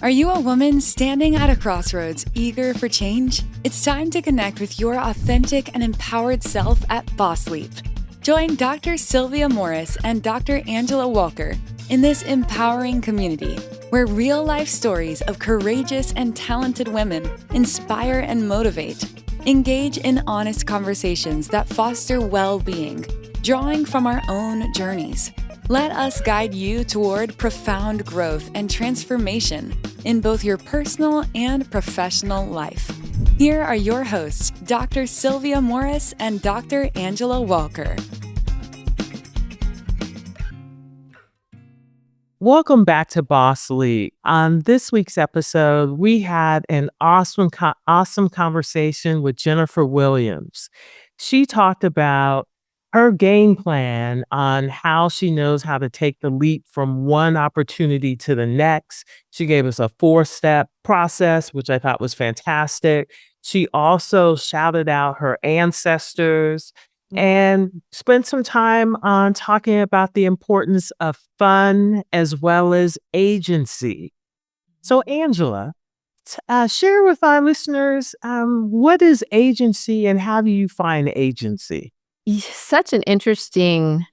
Are you a woman standing at a crossroads, eager for change? It's time to connect with your authentic and empowered self at Boss Leap. Join Dr. Sylvia Morris and Dr. Angela Walker in this empowering community where real-life stories of courageous and talented women inspire and motivate. Engage in honest conversations that foster well-being, drawing from our own journeys. Let us guide you toward profound growth and transformation in both your personal and professional life. Here are your hosts, Dr. Sylvia Morris and Dr. Angela Walker. Welcome back to Boss League. On this week's episode, we had an awesome conversation with Jennifer Williams. She talked about her game plan on how she knows how to take the leap from one opportunity to the next. She gave us a 4-step process, which I thought was fantastic. She also shouted out her ancestors and spent some time on talking about the importance of fun as well as agency. So, Angela, share with our listeners, what is agency and how do you find agency? Such an interesting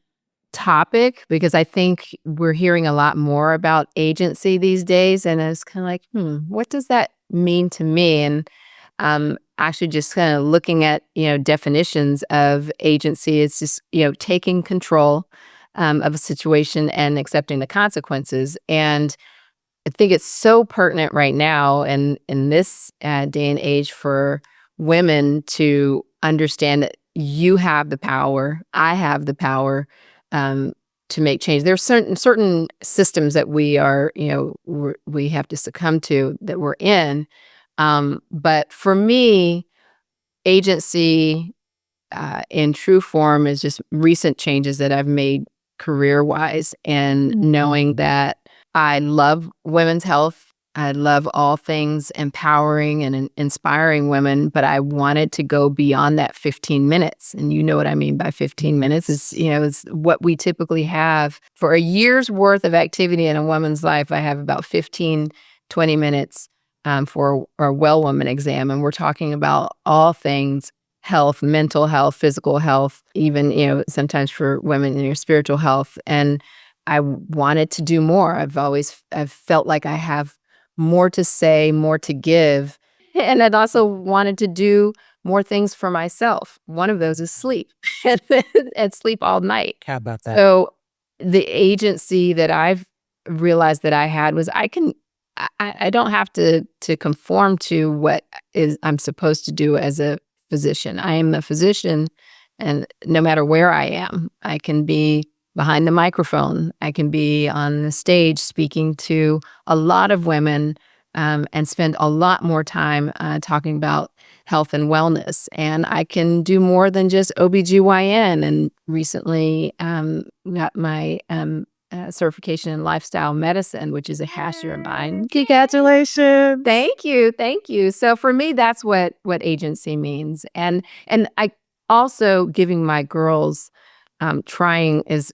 topic because I think we're hearing a lot more about agency these days. And I was kind of like, what does that mean to me? And actually just kind of looking at, definitions of agency. It's just, taking control of a situation and accepting the consequences. And I think it's so pertinent right now and in this day and age for women to understand that you have the power, I have the power to make change. There's certain systems that we are, we have to succumb to that we're in. But for me, agency in true form is just recent changes that I've made career-wise and knowing that I love women's health. I love all things empowering and inspiring women, but I wanted to go beyond that 15 minutes. And you know what I mean by 15 minutes is what we typically have for a year's worth of activity in a woman's life. I have about 15, 20 minutes for a well woman exam. And we're talking about all things health, mental health, physical health, even, sometimes for women in your spiritual health. And I wanted to do more. I've felt like I have more to say, more to give. And I'd also wanted to do more things for myself. One of those is sleep and sleep all night. How about that? So the agency that I've realized that I had was I don't have to conform to what I'm supposed to do as a physician. I am the physician, and no matter where I am, I can be behind the microphone. I can be on the stage speaking to a lot of women and spend a lot more time talking about health and wellness. And I can do more than just OBGYN. And recently got my certification in lifestyle medicine, which is a hasher of mine. Congratulations. Thank you. Thank you. So for me, that's what agency means. And I also giving my girls trying, as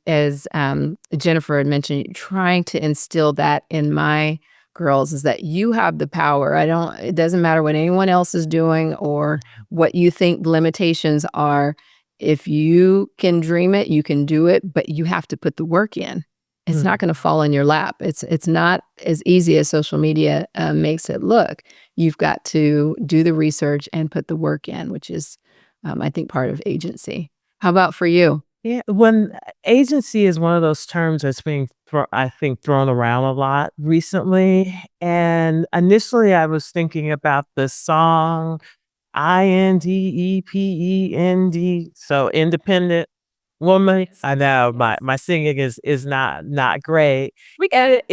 Jennifer had mentioned, trying to instill that in my girls is that you have the power. It doesn't matter what anyone else is doing or what you think limitations are. If you can dream it, you can do it, but you have to put the work in. It's not going to fall in your lap. It's not as easy as social media makes it look. You've got to do the research and put the work in, which is, I think, part of agency. How about for you? Yeah, when agency is one of those terms that's being, thrown around a lot recently. And initially, I was thinking about the song INDEPEND, so independent woman. I know my singing is not great. It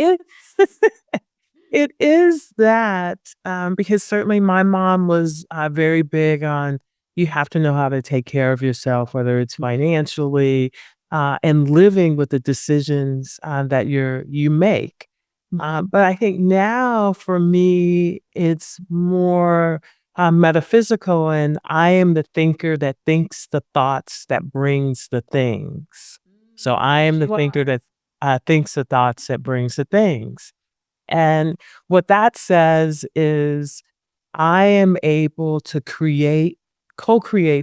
is that because certainly my mom was very big on you have to know how to take care of yourself, whether it's financially and living with the decisions that you make. But I think now for me, it's more metaphysical, and I am the thinker that thinks the thoughts that brings the things. So I am the thinker that thinks the thoughts that brings the things. And what that says is I am able to co-create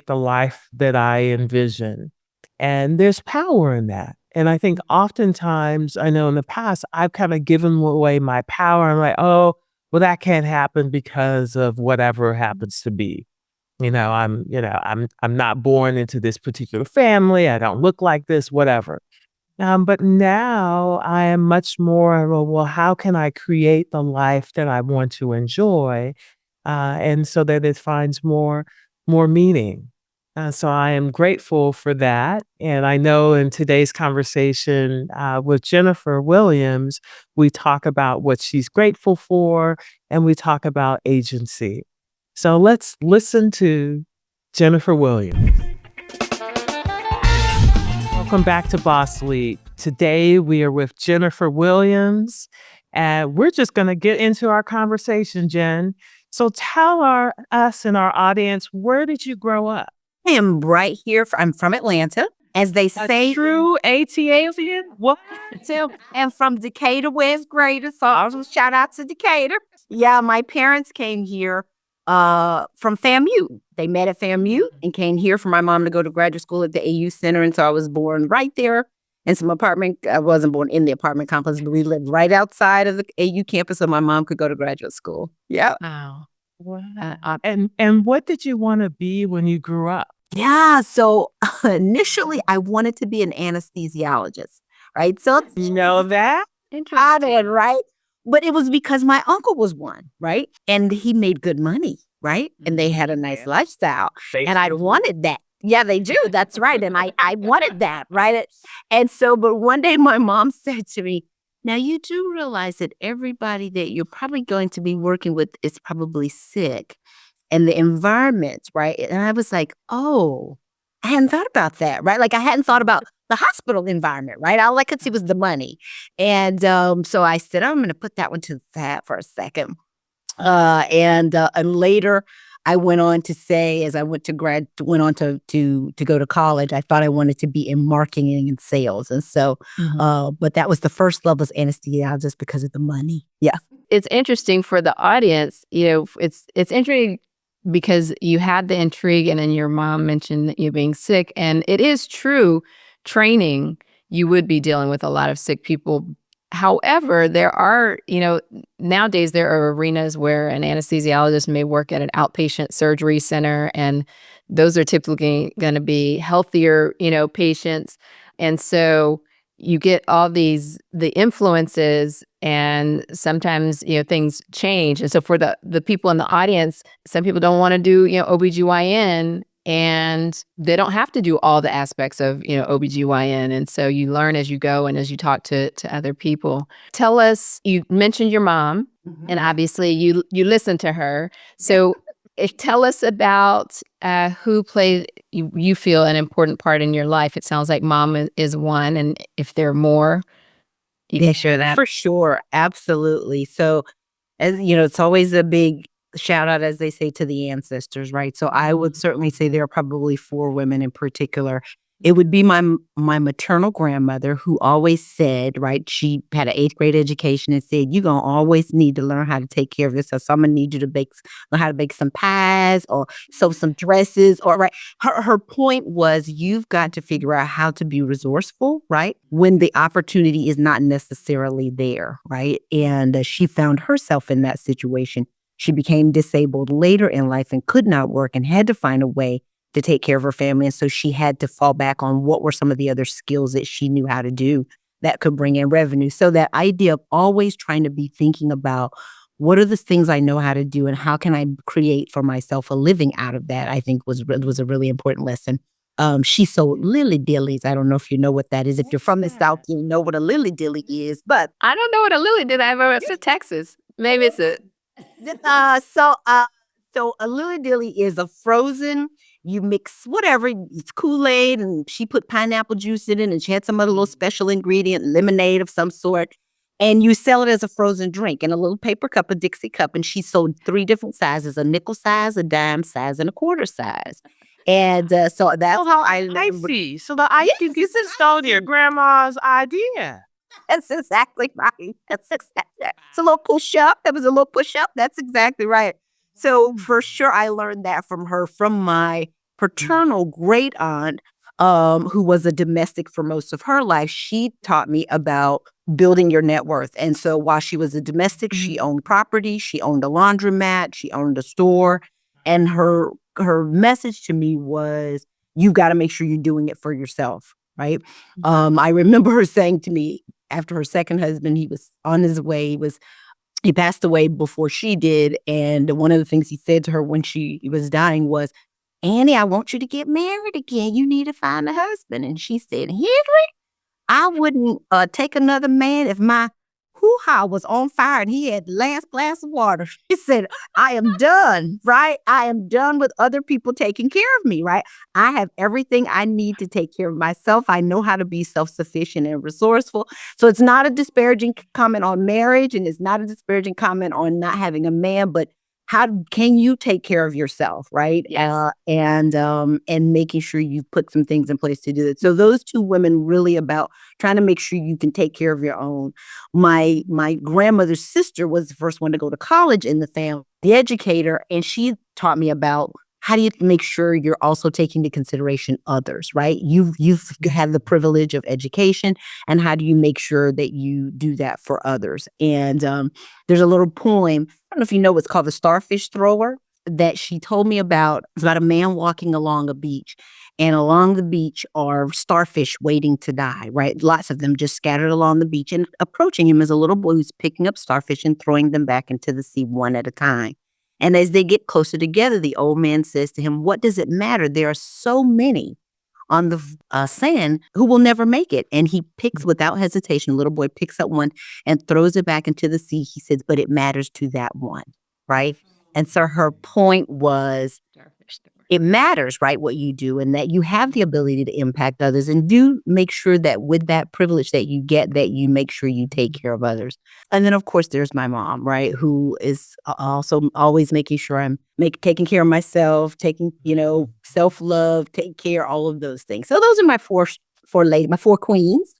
the life that I envision. And there's power in that. And I think oftentimes, I know in the past, I've kind of given away my power. I'm like, oh, well, that can't happen because of whatever happens to be. I'm not born into this particular family. I don't look like this, whatever. But now I am much more, well, how can I create the life that I want to enjoy? And so that it finds more meaning. So I am grateful for that. And I know in today's conversation with Jennifer Williams, we talk about what she's grateful for and we talk about agency. So let's listen to Jennifer Williams. Welcome back to Boss Lead. Today we are with Jennifer Williams, and we're just going to get into our conversation, Jen. So tell us and our audience, where did you grow up? I am right here. I'm from Atlanta, as they say. True ATLian? What? And from Decatur, West Greater. So I'll shout out to Decatur. Yeah, my parents came here from FAMU. They met at FAMU and came here for my mom to go to graduate school at the AU Center. And so I was born right there in some apartment. I wasn't born in the apartment complex, but we lived right outside of the AU campus so my mom could go to graduate school. Yeah. Wow. And what did you want to be when you grew up? Yeah. So initially, I wanted to be an anesthesiologist, right? So You know that? I did, right? But it was because my uncle was one, right? And he made good money, right? And they had a nice lifestyle. And I wanted that. Yeah, they do. That's right. And I wanted that, right? And so, but one day my mom said to me, now you do realize that everybody that you're probably going to be working with is probably sick and the environment, right? And I was like, oh, I hadn't thought about that, right? Like I hadn't thought about the hospital environment, right? All I could see was the money. And so I said, I'm going to put that one to the side for a second. And later I went on to say, as I went on to go to college, I thought I wanted to be in marketing and sales. And so, but that was the first level as anesthesiologist because of the money. Yeah. It's interesting for the audience, it's interesting because you had the intrigue and then your mom mentioned that you being sick. And it is true, training, you would be dealing with a lot of sick people. However, there are, nowadays there are arenas where an anesthesiologist may work at an outpatient surgery center, and those are typically going to be healthier, patients. And so you get all the influences, and sometimes, things change. And so for the people in the audience, some people don't want to do, OBGYN, and they don't have to do all the aspects of, OBGYN. And so you learn as you go and as you talk to other people. Tell us, you mentioned your mom, and obviously you listen to her. So tell us about who played, you feel, an important part in your life. It sounds like mom is one, and if there are more, you can share that. For sure. Absolutely. So, as you know, it's always a big shout out, as they say, to the ancestors, right? So I would certainly say there are probably 4 women in particular. It would be my maternal grandmother, who always said, right, she had an 8th grade education and said, you're going to always need to learn how to take care of yourself. So I'm going to need you to learn how to bake some pies or sew some dresses, or right. Her point was, you've got to figure out how to be resourceful, right, when the opportunity is not necessarily there, right? And she found herself in that situation. She became disabled later in life and could not work and had to find a way to take care of her family. And so she had to fall back on what were some of the other skills that she knew how to do that could bring in revenue. So that idea of always trying to be thinking about, what are the things I know how to do and how can I create for myself a living out of that, I think was a really important lesson. She sold lily dillies. I don't know if you know what that is. If you're from the South, you know what a lily dilly is, but I don't know what a lily dilly. I've ever said Texas. Maybe it's a so a lily dilly is a frozen, you mix whatever, it's Kool-Aid, and she put pineapple juice in it, and she had some other little special ingredient, lemonade of some sort, and you sell it as a frozen drink in a little paper cup, a Dixie cup, and she sold 3 different sizes, a nickel size, a dime size, and a quarter size. And so that's how I see. So the idea, this is your grandma's idea. That's exactly right. It's a little push up. That was a little push up. That's exactly right. So for sure, I learned that from her, from my paternal great aunt, who was a domestic for most of her life. She taught me about building your net worth. And so while she was a domestic, she owned property, she owned a laundromat, she owned a store. And her message to me was, you got to make sure you're doing it for yourself. Right. I remember her saying to me after her second husband, he was on his way, he passed away before she did. And one of the things he said to her when she was dying was, Annie, I want you to get married again. You need to find a husband. And she said, Henry, I wouldn't take another man if my hoo-ha was on fire and he had the last glass of water. She said, I am done, right? I am done with other people taking care of me, right? I have everything I need to take care of myself. I know how to be self-sufficient and resourceful. So it's not a disparaging comment on marriage, and it's not a disparaging comment on not having a man, but how can you take care of yourself, right? Yes. And making sure you put some things in place to do it. So those two women really about trying to make sure you can take care of your own. My grandmother's sister was the first one to go to college in the family, the educator, and she taught me about how do you make sure you're also taking into consideration others, right? You've had the privilege of education, and how do you make sure that you do that for others? And there's a little poem, I don't know if you know what's called the Starfish Thrower, that she told me about. It's about a man walking along a beach, and along the beach are starfish waiting to die, right? Lots of them just scattered along the beach, and approaching him is a little boy who's picking up starfish and throwing them back into the sea one at a time. And as they get closer together, the old man says to him, what does it matter? There are so many on the sand who will never make it. And he picks, without hesitation, the little boy picks up one and throws it back into the sea. He says, but it matters to that one, right? And so her point was, it matters, right, what you do, and that you have the ability to impact others, and do make sure that with that privilege that you get, that you make sure you take care of others. And then, of course, there's my mom, right, who is also always making sure I'm taking care of myself, taking, self-love, take care, all of those things. So those are my four my four queens.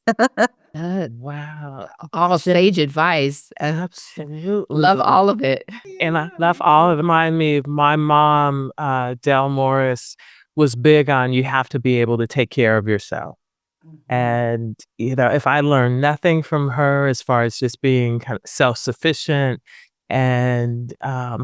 Wow. All sage advice. Absolutely. Love all of it. And I love all of it. Remind me of my mom, Del Morris, was big on you have to be able to take care of yourself. And, if I learned nothing from her as far as just being kind of self-sufficient and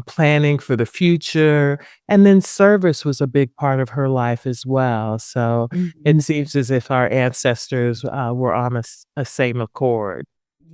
planning for the future, and then service was a big part of her life as well. So it seems as if our ancestors were on a same accord.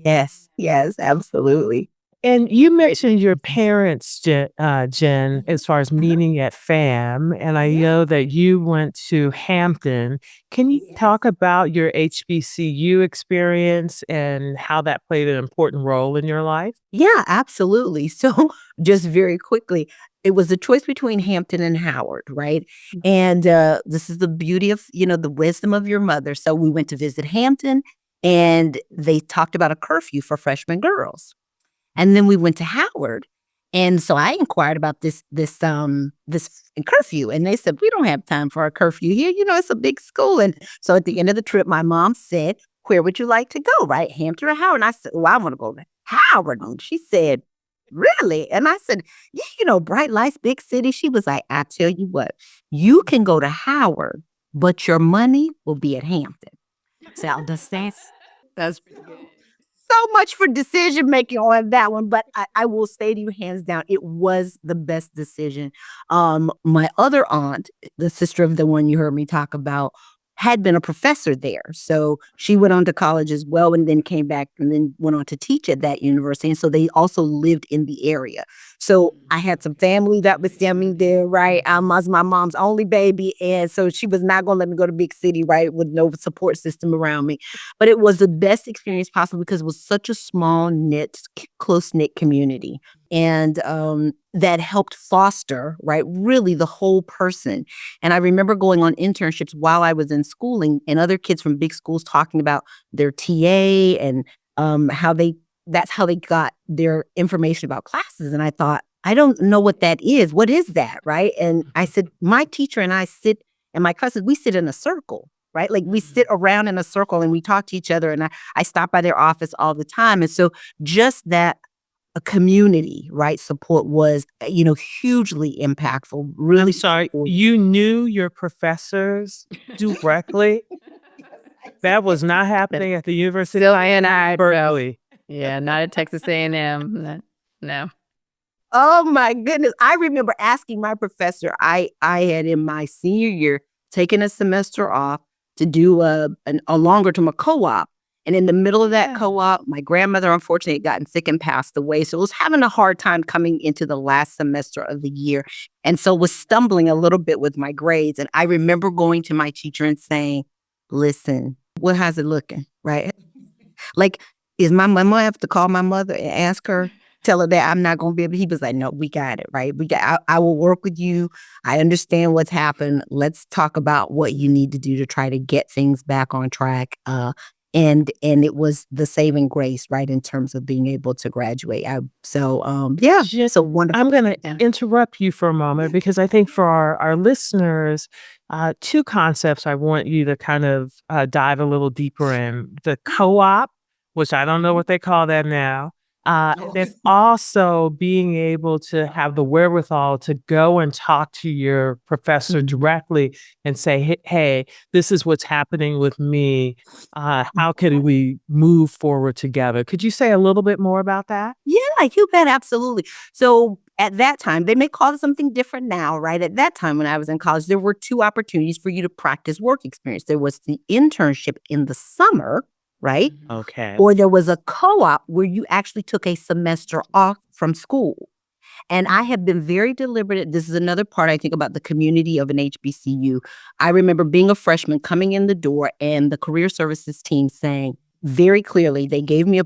Yes, absolutely. And you mentioned your parents, Jen, as far as meeting at FAM, and I know that you went to Hampton. Can you talk about your HBCU experience and how that played an important role in your life? Yeah, absolutely. So just very quickly, it was a choice between Hampton and Howard, right? And this is the beauty of, the wisdom of your mother. So we went to visit Hampton, and they talked about a curfew for freshman girls. And then we went to Howard. And so I inquired about this curfew, and they said, we don't have time for a curfew here. It's a big school. And so at the end of the trip, my mom said, where would you like to go, right? Hampton or Howard? And I said, well, I want to go to Howard. And she said, really? And I said, yeah, bright lights, big city. She was like, I tell you what, you can go to Howard, but your money will be at Hampton. So that's so much for decision making on that one, but I will say to you, hands down, it was the best decision. My other aunt, the sister of the one you heard me talk about, had been a professor there. So she went on to college as well, and then came back and then went on to teach at that university. And so they also lived in the area. So I had some family that was stemming there, right? I was my mom's only baby. And so she was not going to let me go to big city, right? With no support system around me. But it was the best experience possible because it was such a small knit, close knit community. And that helped foster, right, really the whole person. And I remember going on internships while I was in schooling, and other kids from big schools talking about their TA and that's how they got their information about classes. And I thought, I don't know what that is. What is that, right? And I said, my teacher and I sit, and my cousins, we sit in a circle, right? Like we sit around in a circle and we talk to each other, and I stop by their office all the time. And so just that a community, right, support was, hugely impactful, really. I'm sorry, you knew your professors directly? That was not happening at the University Still, and I of Berkeley. Yeah, not at Texas A&M. No. Oh my goodness. I remember asking my professor, I had in my senior year taken a semester off to do a longer term, a co-op. And in the middle of that co-op, my grandmother, unfortunately, had gotten sick and passed away. So I was having a hard time coming into the last semester of the year. And so was stumbling a little bit with my grades. And I remember going to my teacher and saying, listen, what how's it looking? Right? Like, is my mom, I have to call my mother and ask her, tell her that I'm not going to be able. He was like, no, we got it, right? I will work with you. I understand what's happened. Let's talk about what you need to do to try to get things back on track. And it was the saving grace, right, in terms of being able to graduate. So wonderful. I'm going to interrupt you for a moment because I think for our listeners, two concepts I want you to kind of dive a little deeper in. The co-op, which I don't know what they call that now. There's also being able to have the wherewithal to go and talk to your professor directly and say, hey, this is what's happening with me. How can we move forward together? Could you say a little bit more about that? Yeah, you bet. Absolutely. So at that time, they may call it something different now, right? At that time when I was in college, there were two opportunities for you to practice work experience. There was the internship in the summer, right? Okay. Or there was a co-op where you actually took a semester off from school. And I have been very deliberate. This is another part I think about the community of an HBCU. I remember being a freshman coming in the door and the career services team saying very clearly, they gave me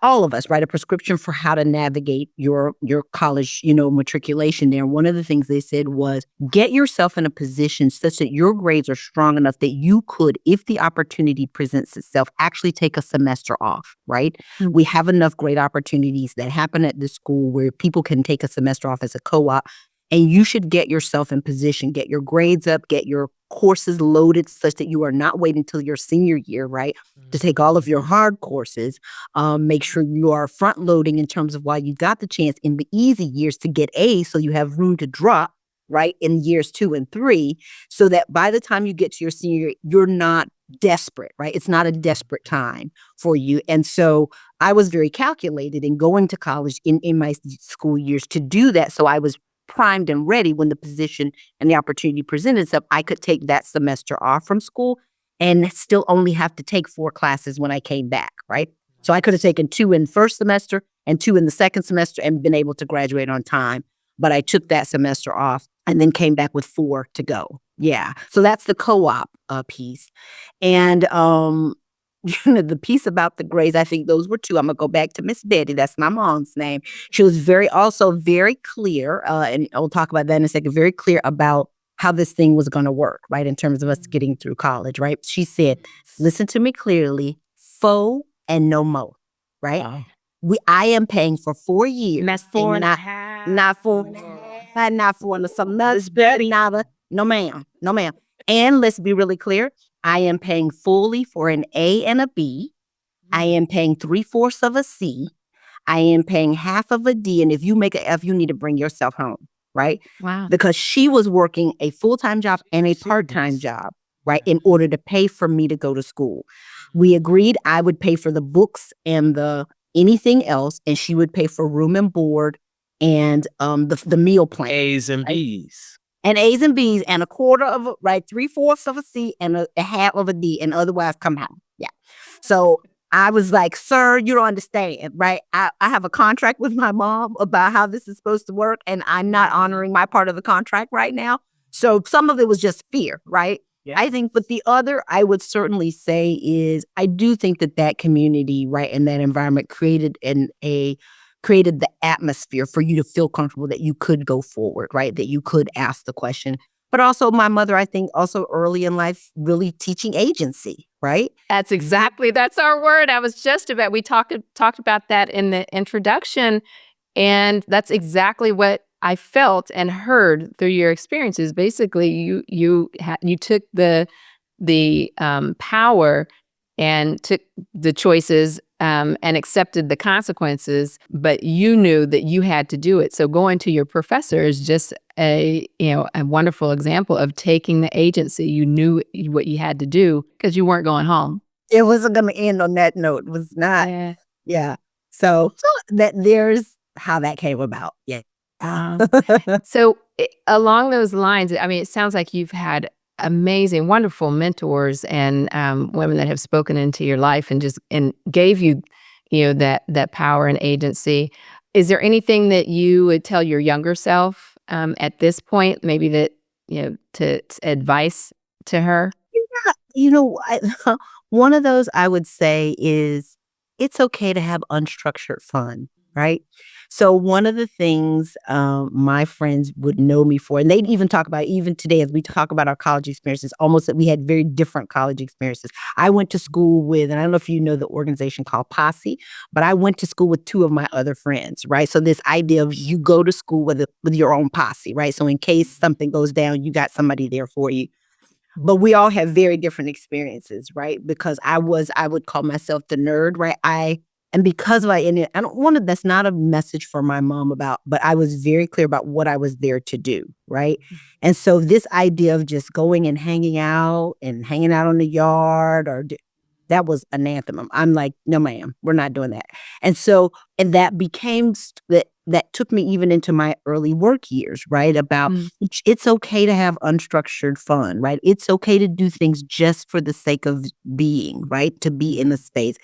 all of us, right, a prescription for how to navigate your college, matriculation there. And one of the things they said was get yourself in a position such that your grades are strong enough that you could, if the opportunity presents itself, actually take a semester off, right? Mm-hmm. We have enough great opportunities that happen at the school where people can take a semester off as a co-op. And you should get yourself in position, get your grades up, get your courses loaded such that you are not waiting until your senior year, right, to take all of your hard courses. Make sure you are front loading in terms of why you got the chance in the easy years to get A's so you have room to drop, right, in years 2 and 3, so that by the time you get to your senior year, you're not desperate, right? It's not a desperate time for you. And so I was very calculated in going to college in my school years to do that. So I was primed and ready when the position and the opportunity presented itself. I could take that semester off from school and still only have to take 4 classes when I came back, right? So I could have taken 2 in first semester and 2 in the second semester and been able to graduate on time. But I took that semester off and then came back with 4 to go. Yeah. So that's the co-op piece. And the piece about the grades, I think those were 2. I'm going to go back to Miss Betty. That's my mom's name. She was very clear, and I'll talk about that in a second, very clear about how this thing was going to work, right, in terms of us getting through college, right? She said, listen to me clearly, faux and no mo, right? Oh. I am paying for 4 years. That's 4 and a half. Not 4 and a half, not 4 and some nuts. Nada. No, ma'am. No, ma'am. And let's be really clear. I am paying fully for an A and a B. I am paying 3/4 of a C. I am paying half of a D. And if you make an F, you need to bring yourself home, right? Wow. Because she was working a full-time job and a part-time job, right, in order to pay for me to go to school. We agreed I would pay for the books and anything else, and she would pay for room and board and the meal plan. A's and B's. And A's and B's and 1/4 of a, right, 3/4 of a C and a half of a D, and otherwise come home. Yeah. So I was like, sir, you don't understand, right? I have a contract with my mom about how this is supposed to work, and I'm not honoring my part of the contract right now. So some of it was just fear, right? Yeah. I think, but the other I would certainly say is I do think that community, right, and that environment created the atmosphere for you to feel comfortable that you could go forward, right? That you could ask the question. But also my mother, I think also early in life, really teaching agency, right? That's our word. I was just about, we talked about that in the introduction. And that's exactly what I felt and heard through your experiences. Basically, you took the the power and took the choices and accepted the consequences, but you knew that you had to do it. So going to your professor is just a wonderful example of taking the agency. You knew what you had to do because you weren't going home. It wasn't going to end on that note. It was not. Yeah. Yeah. So that there's how that came about. Yeah. So along those lines, I mean, it sounds like you've had amazing, wonderful mentors and women that have spoken into your life and gave you, that power and agency. Is there anything that you would tell your younger self at this point, maybe that, to advice to her? One of those I would say is it's okay to have unstructured fun, right? So one of the things my friends would know me for, and they'd even talk about, even today as we talk about our college experiences, almost that we had very different college experiences. I went to school with, and I don't know if you know the organization called Posse, but I went to school with two of my other friends, right? So this idea of you go to school with your own posse, right? So in case something goes down, you got somebody there for you. But we all have very different experiences, right? Because I would call myself the nerd, right? And because of and I don't want to, that's not a message for my mom but I was very clear about what I was there to do, right? And so this idea of just going and hanging out on the yard that was anathema. I'm like, no, ma'am, we're not doing that. And so, and that became that took me even into my early work years, right? About it's okay to have unstructured fun, right? It's okay to do things just for the sake of being, right? To be in the space.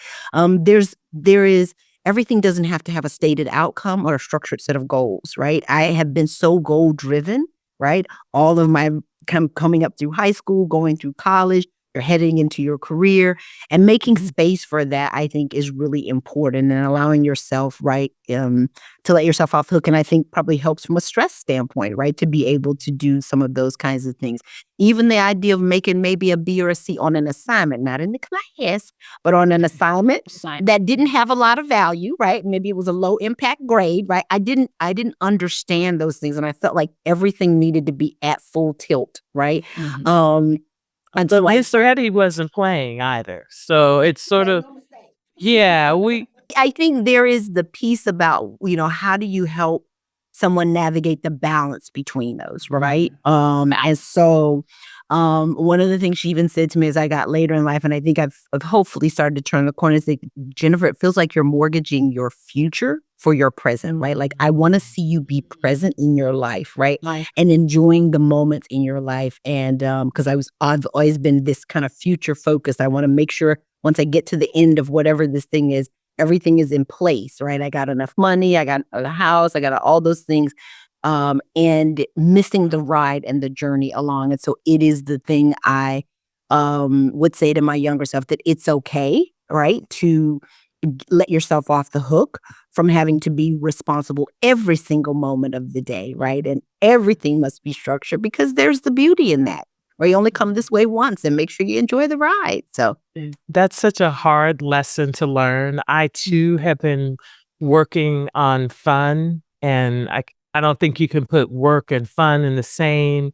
Everything doesn't have to have a stated outcome or a structured set of goals, right? I have been so goal driven, right? All of my coming up through high school, going through college, you're heading into your career, and making space for that, I think, is really important, and allowing yourself, right, to let yourself off hook. And I think probably helps from a stress standpoint, right, to be able to do some of those kinds of things. Even the idea of making maybe a B or a C on an assignment, not in the class, but on an assignment that didn't have a lot of value, right? Maybe it was a low impact grade, right? I didn't understand those things, and I felt like everything needed to be at full tilt, right? And so Mr. Eddie wasn't playing either. So it's sort of, I think there is the piece about, how do you help someone navigate the balance between those, right? And so one of the things she even said to me as I got later in life, and I think I've hopefully started to turn the corner, is that, Jennifer, it feels like you're mortgaging your future for your present, right? Like, I want to see you be present in your life, right? And enjoying the moments in your life. And because I've always been this kind of future focused. I want to make sure once I get to the end of whatever this thing is, everything is in place, right? I got enough money, I got a house, I got all those things, and missing the ride and the journey along. And so it is the thing I would say to my younger self, that it's okay, right, to let yourself off the hook from having to be responsible every single moment of the day, right? And everything must be structured, because there's the beauty in that, where you only come this way once, and make sure you enjoy the ride. So that's such a hard lesson to learn. I too have been working on fun, and I don't think you can put work and fun in the same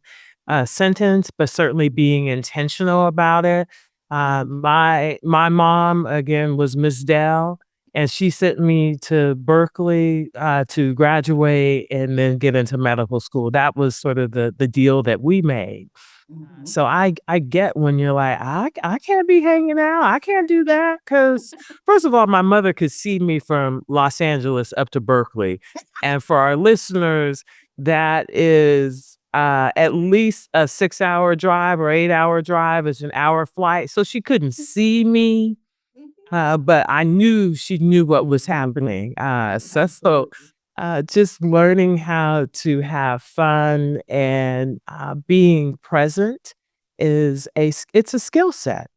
sentence, but certainly being intentional about it. My mom, again, was Miss Dell, and she sent me to Berkeley to graduate and then get into medical school. That was sort of the deal that we made. So I get when you're like, I can't be hanging out. I can't do that. Because first of all, my mother could see me from Los Angeles up to Berkeley. And for our listeners, that is at least a 6-hour drive or 8-hour drive. It's an hour flight. So she couldn't see me. But I knew she knew what was happening. So just learning how to have fun and being present it's a skill set.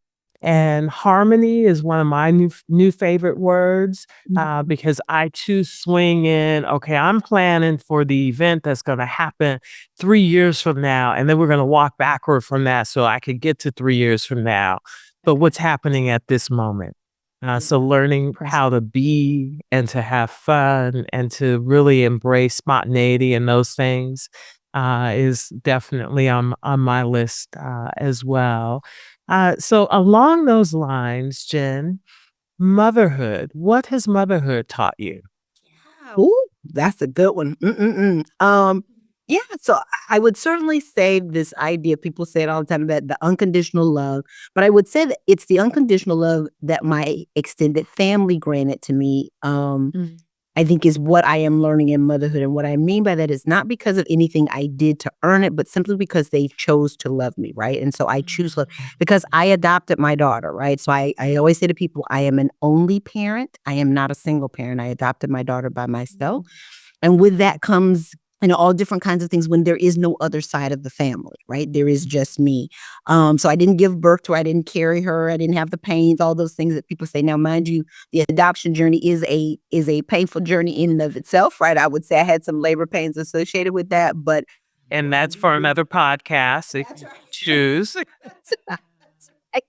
And harmony is one of my new favorite words, because I too swing in, okay, I'm planning for the event that's going to happen 3 years from now, and then we're going to walk backward from that so I could get to 3 years from now. But what's happening at this moment? So learning how to be and to have fun and to really embrace spontaneity and those things is definitely on my list as well. So along those lines, Jen, motherhood. What has motherhood taught you? Ooh, that's a good one. Yeah, so I would certainly say this idea, people say it all the time, that the unconditional love, but I would say that it's the unconditional love that my extended family granted to me. Mm. I think is what I am learning in motherhood. And what I mean by that is not because of anything I did to earn it, but simply because they chose to love me, right? And so I choose love because I adopted my daughter, right? So I always say to people, I am an only parent. I am not a single parent. I adopted my daughter by myself. And with that comes, all different kinds of things when there is no other side of the family, right? There is just me. So I didn't give birth to her. I didn't carry her. I didn't have the pains, all those things that people say. Now, mind you, the adoption journey is a painful journey in and of itself, right? I would say I had some labor pains associated with that, but And that's for another podcast if you choose.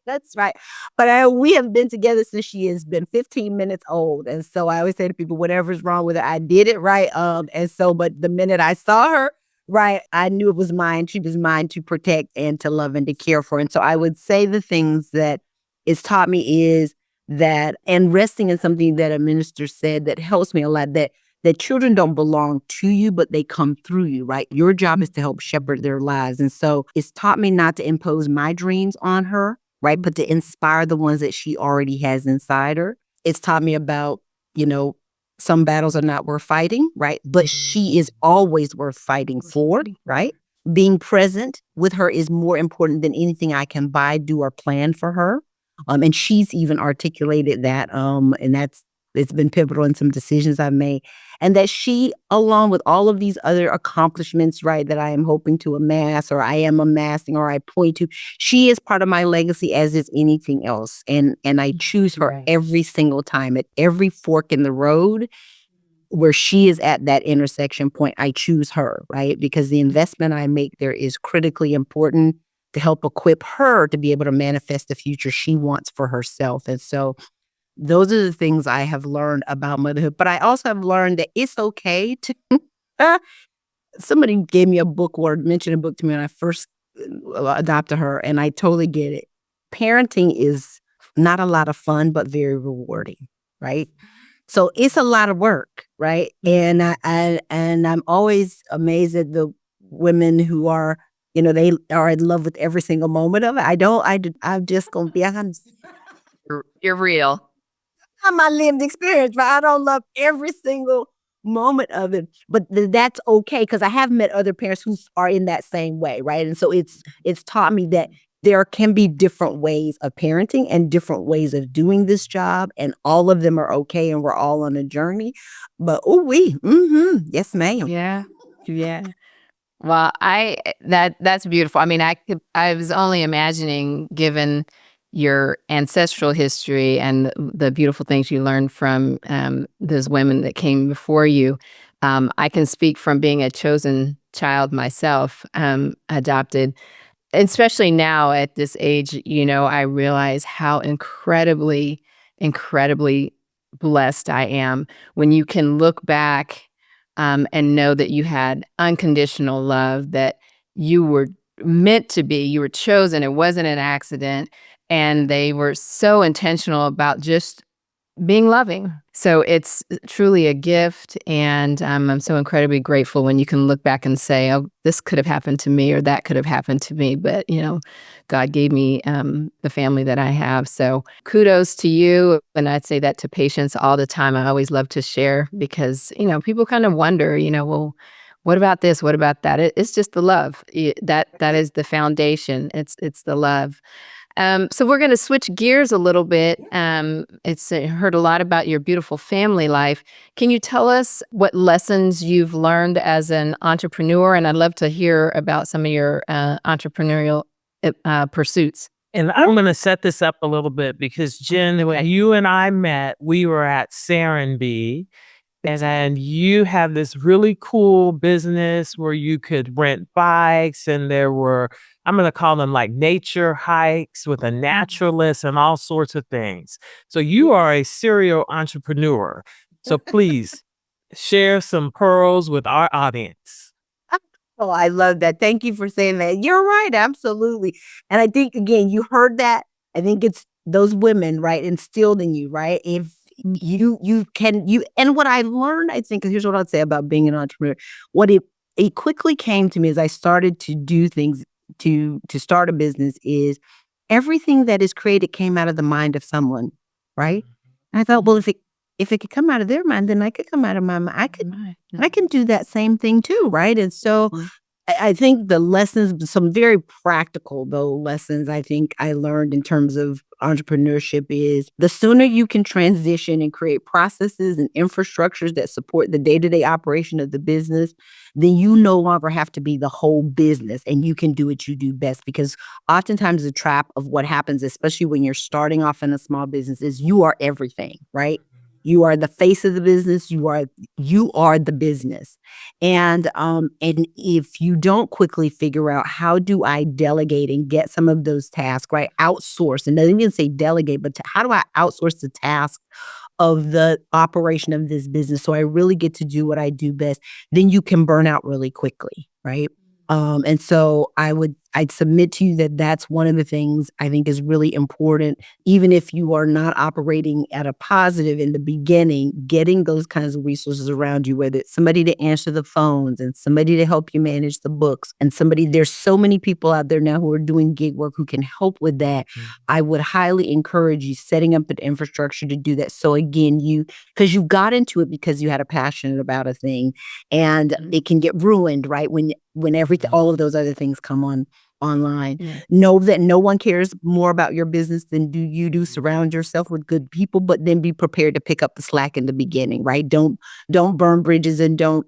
That's right. But we have been together since she has been 15 minutes old. And so I always say to people, whatever's wrong with her, I did it right. And so, but the minute I saw her, right, I knew it was mine. She was mine to protect and to love and to care for. And so I would say the things that it's taught me is that, and resting in something that a minister said that helps me a lot, that children don't belong to you, but they come through you, right? Your job is to help shepherd their lives. And so it's taught me not to impose my dreams on her, right? But to inspire the ones that she already has inside her. It's taught me about, some battles are not worth fighting, right? But she is always worth fighting for, right? Being present with her is more important than anything I can buy, do, or plan for her. And she's even articulated that, and it's been pivotal in some decisions I've made. And that she, along with all of these other accomplishments, right, that I am hoping to amass or I am amassing or I point to, she is part of my legacy as is anything else. And I choose her every single time at every fork in the road where she is at that intersection point. I choose her, right? Because the investment I make there is critically important to help equip her to be able to manifest the future she wants for herself. And so those are the things I have learned about motherhood. But I also have learned that it's okay to. Somebody gave me a book or mentioned a book to me when I first adopted her, and I totally get it. Parenting is not a lot of fun, but very rewarding, right? So it's a lot of work, right? And I'm always amazed at the women who are, they are in love with every single moment of it. I'm just gonna be honest. You're real. My lived experience, but I don't love every single moment of it. But that's okay because I have met other parents who are in that same way, right? And so it's taught me that there can be different ways of parenting and different ways of doing this job, and all of them are okay, and we're all on a journey. But yes, ma'am. Yeah. Yeah. Well, that's beautiful. I mean, I was only imagining, given your ancestral history and the beautiful things you learned from those women that came before you. I can speak from being a chosen child myself, adopted, especially now at this age. I realize how incredibly, incredibly blessed I am when you can look back and know that you had unconditional love, that you were meant to be, you were chosen, it wasn't an accident, and they were so intentional about just being loving. So it's truly a gift, and I'm so incredibly grateful when you can look back and say, oh, this could have happened to me or that could have happened to me, but God gave me the family that I have. So kudos to you. And I'd say that to patients all the time. I always love to share because people kind of wonder, well, what about this? What about that? It's just the love. That is the foundation. It's the love. So we're going to switch gears a little bit. It's heard a lot about your beautiful family life. Can you tell us what lessons you've learned as an entrepreneur? And I'd love to hear about some of your entrepreneurial pursuits. And I'm going to set this up a little bit because Jen, when you and I met, we were at Serenbe. And you have this really cool business where you could rent bikes, and there were, I'm going to call them like nature hikes with a naturalist and all sorts of things. So you are a serial entrepreneur. So please share some pearls with our audience. Oh, I love that. Thank you for saying that. You're right. Absolutely. And I think, again, you heard that. I think it's those women, right, instilled in you, right? If and what I learned, I think, 'cause here's what I'd say about being an entrepreneur. What it quickly came to me as I started to do things to start a business is everything that is created came out of the mind of someone, right? And I thought, well, if it could come out of their mind, then I could come out of my mind. I can do that same thing too, right? And so I think the lessons, some very practical though lessons I think I learned in terms of entrepreneurship is the sooner you can transition and create processes and infrastructures that support the day-to-day operation of the business, then you no longer have to be the whole business and you can do what you do best. Because oftentimes the trap of what happens, especially when you're starting off in a small business, is you are everything, right? You are the face of the business. You are the business. And if you don't quickly figure out how do I delegate and get some of those tasks, right? Outsource, and doesn't even say delegate, but how do I outsource the task of the operation of this business so I really get to do what I do best, then you can burn out really quickly, right? And so I'd submit to you that that's one of the things I think is really important. Even if you are not operating at a positive in the beginning, getting those kinds of resources around you, whether it's somebody to answer the phones and somebody to help you manage the books and there's so many people out there now who are doing gig work who can help with that. I would highly encourage you setting up an infrastructure to do that. So again, because you got into it because you had a passion about a thing, and it can get ruined, right? When everything, all of those other things come online. Yeah. Know that no one cares more about your business than you do. Surround yourself with good people, but then be prepared to pick up the slack in the beginning, right? Don't burn bridges and don't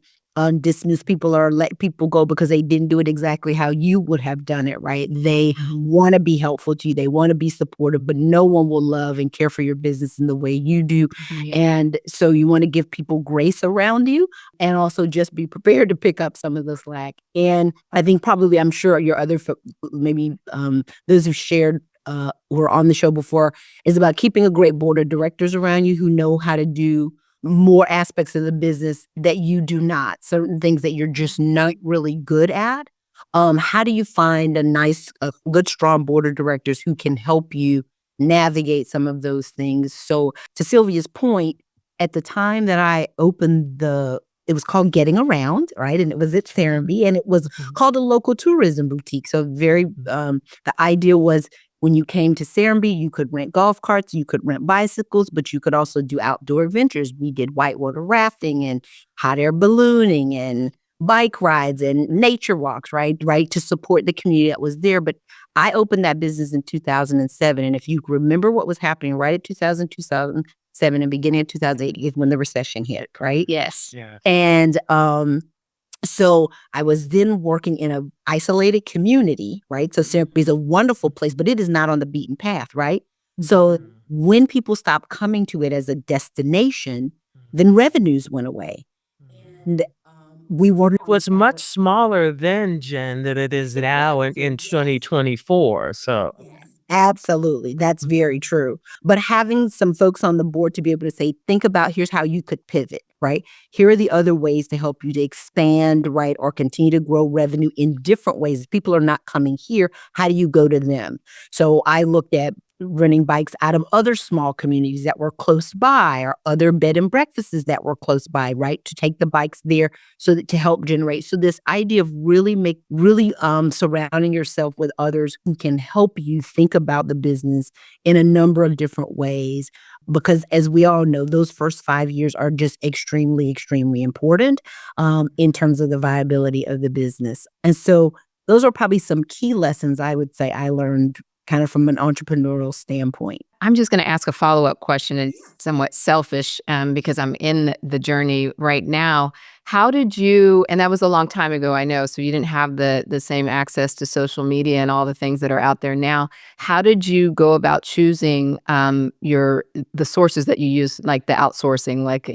dismiss people or let people go because they didn't do it exactly how you would have done it, right? They want to be helpful to you. They want to be supportive, but no one will love and care for your business in the way you do. Yeah. And so you want to give people grace around you and also just be prepared to pick up some of the slack. And I think probably, I'm sure your other, maybe those who shared who were on the show before, is about keeping a great board of directors around you who know how to do more aspects of the business that you do not, certain things that you're just not really good at. How do you find a good, strong board of directors who can help you navigate some of those things? So to Sylvia's point, at the time that I opened it was called Getting Around, right? And it was at Serenbe, and it was called a local tourism boutique. So the idea was when you came to Serenbe, you could rent golf carts, you could rent bicycles, but you could also do outdoor adventures. We did whitewater rafting and hot air ballooning and bike rides and nature walks, right? Right, to support the community that was there. But I opened that business in 2007. And if you remember what was happening right at 2007 and beginning of 2008 is when the recession hit, right? Yes. Yeah. And so I was then working in an isolated community, right? So Syracuse is a wonderful place, but it is not on the beaten path, right? So when people stopped coming to it as a destination, then revenues went away. And we were It was much smaller then, Jen, than it is now in 2024. So Absolutely. That's very true. But having some folks on the board to be able to say, think about here's how you could pivot, right? Here are the other ways to help you to expand, right? Or continue to grow revenue in different ways. If people are not coming here, how do you go to them? So I looked at renting bikes out of other small communities that were close by or other bed and breakfasts that were close by, right? To take the bikes there so that to help generate. So this idea of really surrounding yourself with others who can help you think about the business in a number of different ways. Because as we all know, those first 5 years are just extremely, extremely important in terms of the viability of the business. And so those are probably some key lessons I would say I learned kind of from an entrepreneurial standpoint. I'm just going to ask a follow-up question, and somewhat selfish because I'm in the journey right now. How did you, and that was a long time ago, I know, so you didn't have the same access to social media and all the things that are out there now. How did you go about choosing the sources that you use, like the outsourcing, like,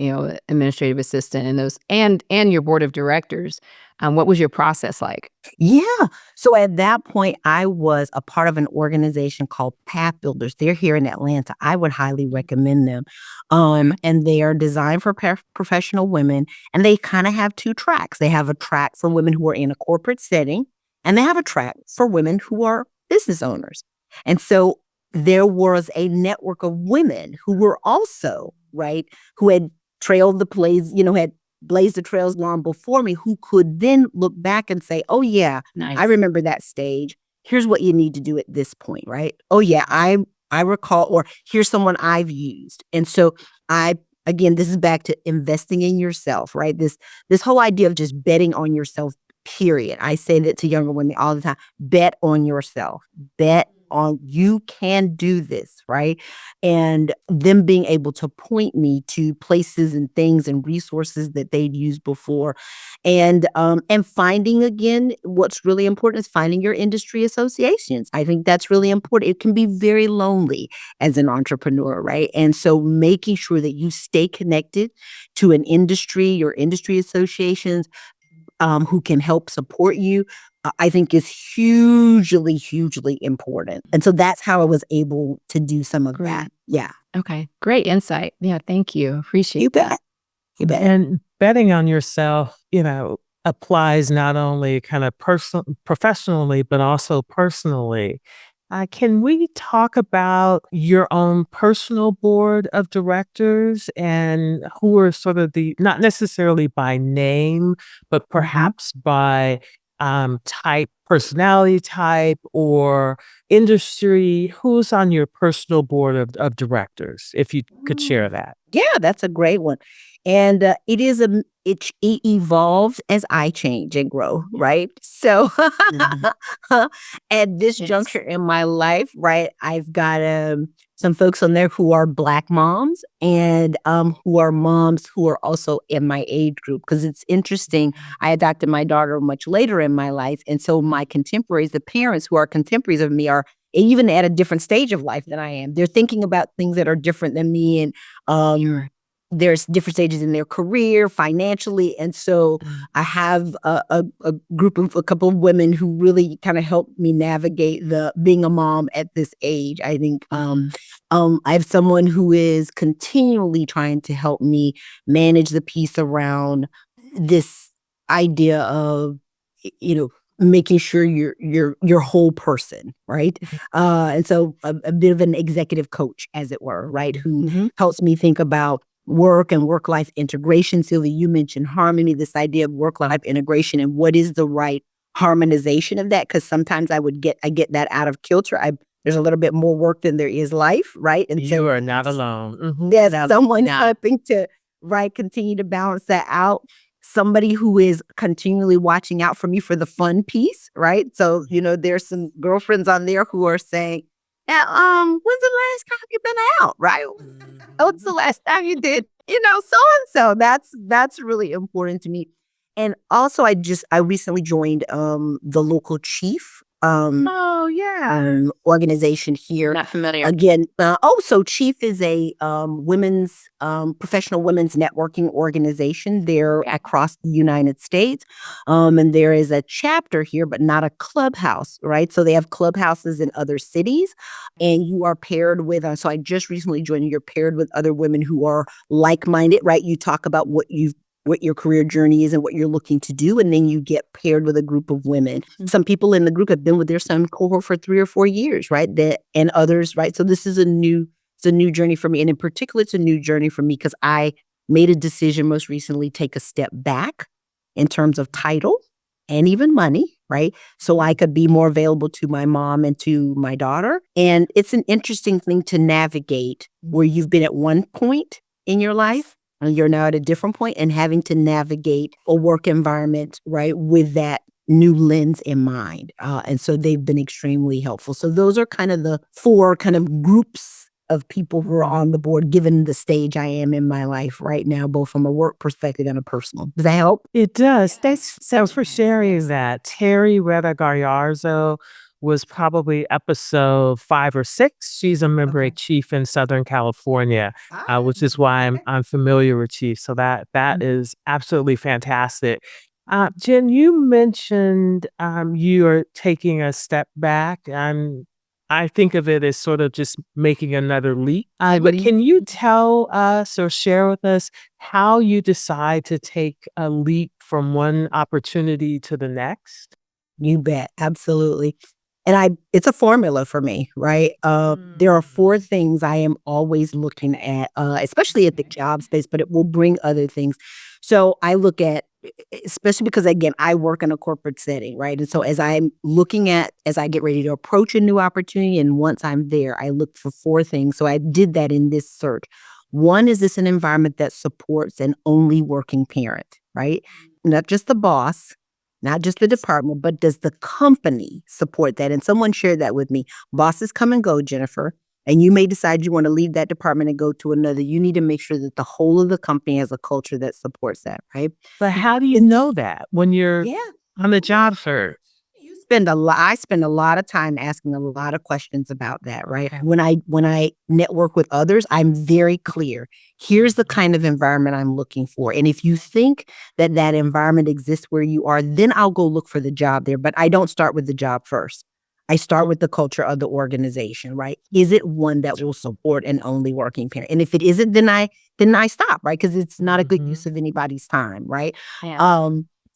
administrative assistant and those, and your board of directors? What was your process like? Yeah. So at that point, I was a part of an organization called Path Builders. They're here in Atlanta. I would highly recommend them. And they are designed for professional women, and they kind of have two tracks. They have a track for women who are in a corporate setting, and they have a track for women who are business owners. And so there was a network of women who were also, right, who had trailed the plays, had blazed the trails long before me, who could then look back and say, oh, yeah, Nice. I remember that stage. Here's what you need to do at this point, right? Oh, yeah, I recall, or here's someone I've used. And so again, this is back to investing in yourself, right? This whole idea of just betting on yourself, period. I say that to younger women all the time. Bet on yourself. Bet on you can do this, right? And them being able to point me to places and things and resources that they'd used before. And finding, again, what's really important is finding your industry associations. I think that's really important. It can be very lonely as an entrepreneur, right? And so making sure that you stay connected to an industry, your industry associations, who can help support you, I think is hugely, hugely important. And so that's how I was able to do some of that. Yeah. Okay. Great insight. Yeah. Thank you. Appreciate You bet. You bet. And betting on yourself, applies not only kind of professionally, but also personally. Can we talk about your own personal board of directors and who are sort of not necessarily by name, but perhaps by personality type or industry? Who's on your personal board of directors, if you could share that? Yeah, that's a great one. And it evolves as I change and grow, right? So at this juncture in my life, right, I've got some folks on there who are Black moms and who are moms who are also in my age group. Because it's interesting, I adopted my daughter much later in my life. And so my contemporaries, the parents who are contemporaries of me, are even at a different stage of life than I am. They're thinking about things that are different than me. And there's different stages in their career, financially. And so I have a couple of women who really kind of helped me navigate being a mom at this age. I think I have someone who is continually trying to help me manage the piece around this idea of, making sure you're whole person, right? And so a bit of an executive coach, as it were, right? Who helps me think about work and work-life integration. Sylvia, you mentioned harmony, this idea of work-life integration, and what is the right harmonization of that? Because sometimes I get that out of kilter. There's a little bit more work than there is life, right? And you are not alone. There's someone helping to, continue to balance that out. Somebody who is continually watching out for me for the fun piece, right? So, there's some girlfriends on there who are saying, when's the last time you've been out, right? What's the last time you did, so and so? That's really important to me. And also I recently joined the local chief organization here. Not familiar. Again, so Chief is a women's professional women's networking organization there across the United States. And there is a chapter here, but not a clubhouse, right? So they have clubhouses in other cities, and you are paired with, so I just recently joined, you're paired with other women who are like-minded, right? You talk about what your career journey is and what you're looking to do. And then you get paired with a group of women. Some people in the group have been with their son cohort for 3 or 4 years, right? And others, right? So this is a new journey for me. And in particular, it's a new journey for me because I made a decision most recently, take a step back in terms of title and even money, right? So I could be more available to my mom and to my daughter. And it's an interesting thing to navigate where you've been at one point in your life and you're now at a different point and having to navigate a work environment, right, with that new lens in mind. And so they've been extremely helpful. So those are kind of the 4 kind of groups of people who are on the board, given the stage I am in my life right now, both from a work perspective and a personal. Does that help? It does. Thanks for sharing that. Terry Retta Gallarzo was probably episode 5 or 6. She's a member at Chief in Southern California, which is why I'm familiar with Chief. So that is absolutely fantastic. Jen, you mentioned you are taking a step back. I'm I think of it as sort of just making another leap. What But do you? can you tell us or share with us how you decide to take a leap from one opportunity to the next? You bet. Absolutely. And it's a formula for me, right? There are four things I am always looking at, especially at the job space, but it will bring other things. So I look at, especially because again, I work in a corporate setting, right? And so as I get ready to approach a new opportunity, and once I'm there, I look for four things. So I did that in this search. One, is this an environment that supports an only working parent, right? Not just the boss, not just the department, but does the company support that? And someone shared that with me. Bosses come and go, Jennifer, and you may decide you want to leave that department and go to another. You need to make sure that the whole of the company has a culture that supports that, right? But how do you know that when you're Yeah. on the job search? I spend a lot of time asking a lot of questions about that, right? Okay. When I network with others, I'm very clear. Here's the kind of environment I'm looking for. And if you think that that environment exists where you are, then I'll go look for the job there. But I don't start with the job first. I start with the culture of the organization, right? Is it one that will support an only working parent? And if it isn't, then I stop, right? Because it's not a good use of anybody's time, right? Yeah.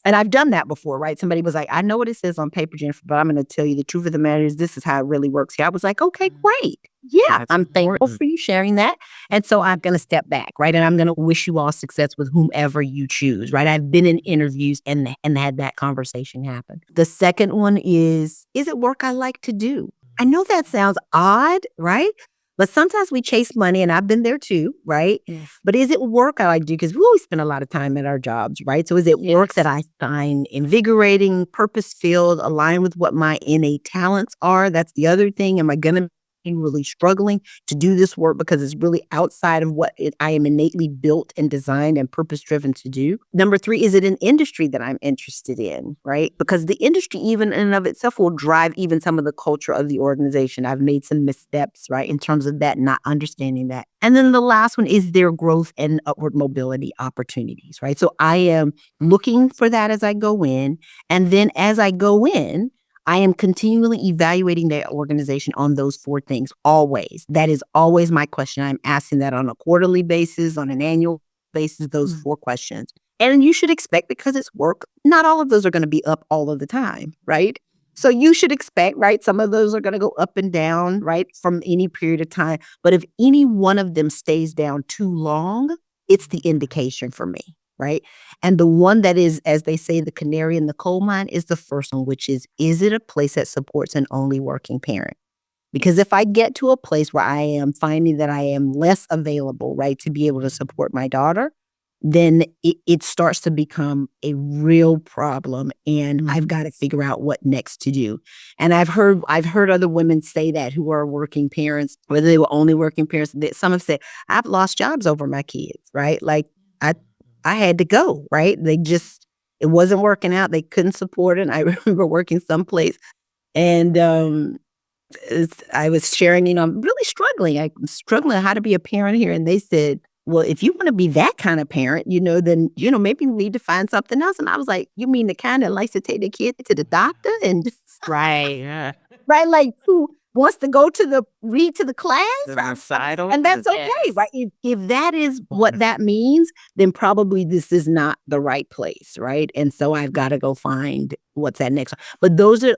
And I've done that before, right? Somebody was like, I know what it says on paper, Jennifer, but I'm going to tell you the truth of the matter is this is how it really works here. I was like, okay, great. Yeah, That's I'm thankful important. for you sharing that. And so I'm going to step back, right? And I'm going to wish you all success with whomever you choose, right? I've been in interviews and had that conversation happen. The second one is it work I like to do? I know that sounds odd, right? But sometimes we chase money, and I've been there too, right? Yes. But is it work I like to do? Because we always spend a lot of time at our jobs, right? So is it work that I find invigorating, purpose-filled, aligned with what my innate talents are? That's the other thing. Am I going to be really struggling to do this work because it's really outside of what I am innately built and designed and purpose-driven to do? Number three, is it an industry that I'm interested in, right? Because the industry even in and of itself will drive even some of the culture of the organization. I've made some missteps, right, in terms of that, not understanding that. And then the last one is their growth and upward mobility opportunities, right? So I am looking for that as I go in. And then as I go in, I am continually evaluating that organization on those four things, always. That is always my question. I'm asking that on a quarterly basis, on an annual basis, those four questions. And you should expect, because it's work, not all of those are going to be up all of the time, right? So you should expect, right? Some of those are going to go up and down, right? From any period of time. But if any one of them stays down too long, it's the indication for me, right? And the one that is, as they say, the canary in the coal mine is the first one, which is it a place that supports an only working parent? Because if I get to a place where I am finding that I am less available, right, to be able to support my daughter, then it starts to become a real problem. And I've got to figure out what next to do. And I've heard other women say that, who are working parents, whether they were only working parents, that some have said, I've lost jobs over my kids, right? Like I had to go, right? It wasn't working out. They couldn't support it. And I remember working someplace, and I was sharing, I'm really struggling. I'm struggling how to be a parent here. And they said, well, if you want to be that kind of parent, then, maybe you need to find something else. And I was like, you mean the kind that likes to take the kid to the doctor and Right. Yeah. right? Like, who wants to read to the class? Recital. And that's okay, right? If that is what that means, then probably this is not the right place, right? And so I've got to go find what's that next one. But those are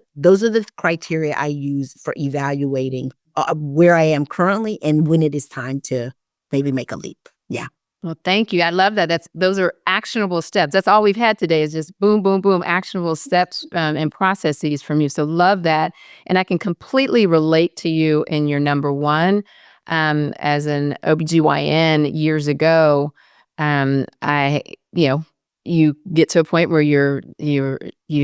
the criteria I use for evaluating where I am currently and when it is time to maybe make a leap. Yeah. Well, thank you. I love that. Those are actionable steps. That's all we've had today, is just boom, boom, boom, actionable steps and processes from you. So love that. And I can completely relate to you in your number one. As an OBGYN years ago, you get to a point where you